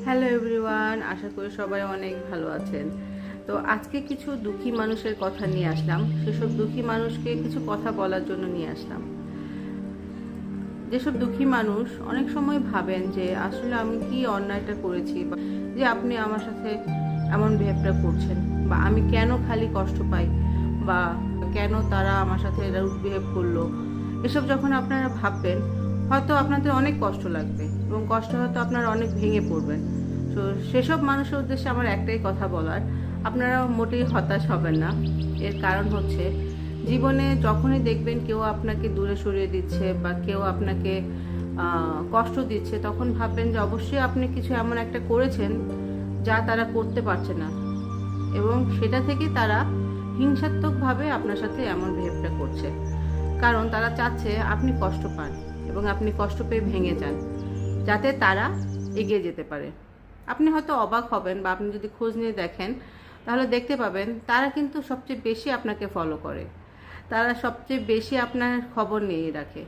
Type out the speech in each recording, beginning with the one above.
Hello everyone, আশা করি সবাই অনেক ভালো আছেন। তো আজকে কিছু দুঃখী মানুষের কথা নিয়ে আসলাম। সেসব দুঃখী মানুষকে কিছু কথা বলার জন্য নিয়ে আসলাম। যেসব দুঃখী মানুষ অনেক সময় ভাবেন যে আসলে আমি কি অন্যায়টা করেছি, বা যে আপনি আমার সাথে এমন বিহেভটা করছেন, বা আমি কেন খালি কষ্ট পাই, বা কেন তারা আমার সাথে রুড বিহেভ করলো। এসব যখন আপনারা ভাববেন, হয়তো আপনাদের অনেক কষ্ট লাগবে এবং কষ্ট হয়তো আপনারা অনেক ভেঙে পড়বেন। তো সেসব মানুষের উদ্দেশ্যে আমার একটাই কথা বলার, আপনারা মোটেই হতাশ হবেন না। এর কারণ হচ্ছে, জীবনে যখনই দেখবেন কেউ আপনাকে দূরে সরিয়ে দিচ্ছে বা কেউ আপনাকে কষ্ট দিচ্ছে, তখন ভাববেন যে অবশ্যই আপনি কিছু এমন একটা করেছেন যা তারা করতে পারছে না, এবং সেটা থেকে তারা হিংসাত্মকভাবে আপনার সাথে এমন বিহেভটা করছে। কারণ তারা চাচ্ছে আপনি কষ্ট পান এবং আপনি কষ্ট পেয়ে ভেঙে যান, যাতে তারা এগিয়ে যেতে পারে। আপনি হয়তো অবাক হবেন, বা আপনি যদি খোঁজ নিয়ে দেখেন তাহলে দেখতে পাবেন তারা কিন্তু সবচেয়ে বেশি আপনাকে ফলো করে, তারা সবচেয়ে বেশি আপনার খবর নিয়ে রাখে।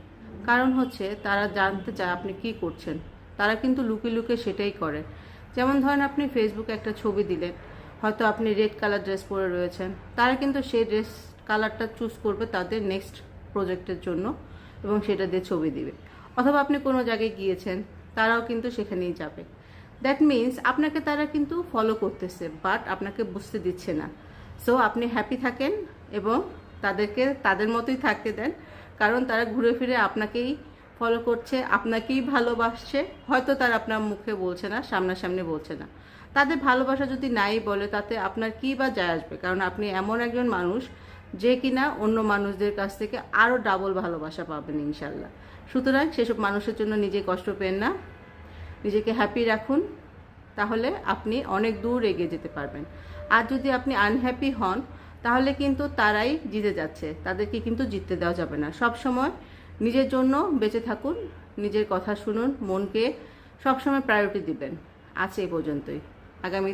কারণ হচ্ছে তারা জানতে চায় আপনি কি করছেন। তারা কিন্তু লুকিয়ে লুকিয়ে সেটাই করে। যেমন ধরেন, আপনি ফেসবুকে একটা ছবি দিলেন, হয়তো আপনি রেড কালার ড্রেস পরে রয়েছেন, তারা কিন্তু সেই ড্রেস কালারটা চুজ করবে তাদের নেক্সট প্রজেক্টের জন্য এবং সেটা দিয়ে ছবি দিবে। অথবা আপনি কোনো জায়গায় গিয়েছেন, তারাও কিন্তু সেখানেই যাবে। দ্যাট মিনস আপনাকে তারা কিন্তু ফলো করতেছে, বাট আপনাকে বুঝতে দিচ্ছে না। সো আপনি হ্যাপি থাকেন এবং তাদেরকে তাদের মতোই থাকতে দেন। কারণ তারা ঘুরে ফিরে আপনাকেই ফলো করছে, আপনাকেই ভালোবাসছে। হয়তো তারা আপনার মুখে বলছে না, সামনাসামনি বলছে না। তাদের ভালোবাসা যদি নাই বলে, তাতে আপনার কী বা যায় আসবে? কারণ আপনি এমন একজন মানুষ যে কিনা অন্য মানুষদের কাছ থেকে আরও ডাবল ভালোবাসা পাবেন ইনশাল্লাহ। সুতরাং সেসব মানুষের জন্য নিজে কষ্ট পেন না, নিজেকে হ্যাপি রাখুন, তাহলে আপনি অনেক দূর এগিয়ে যেতে পারবেন। আর যদি আপনি আনহ্যাপি হন, তাহলে কিন্তু তারাই জিতে যাচ্ছে, তাদেরকে কিন্তু জিততে দেওয়া যাবে না। সব সময় নিজের জন্য বেঁচে থাকুন, নিজের কথা শুনুন, মনকে সবসময় প্রায়োরিটি দিবেন। আজ এই পর্যন্তই। আগামী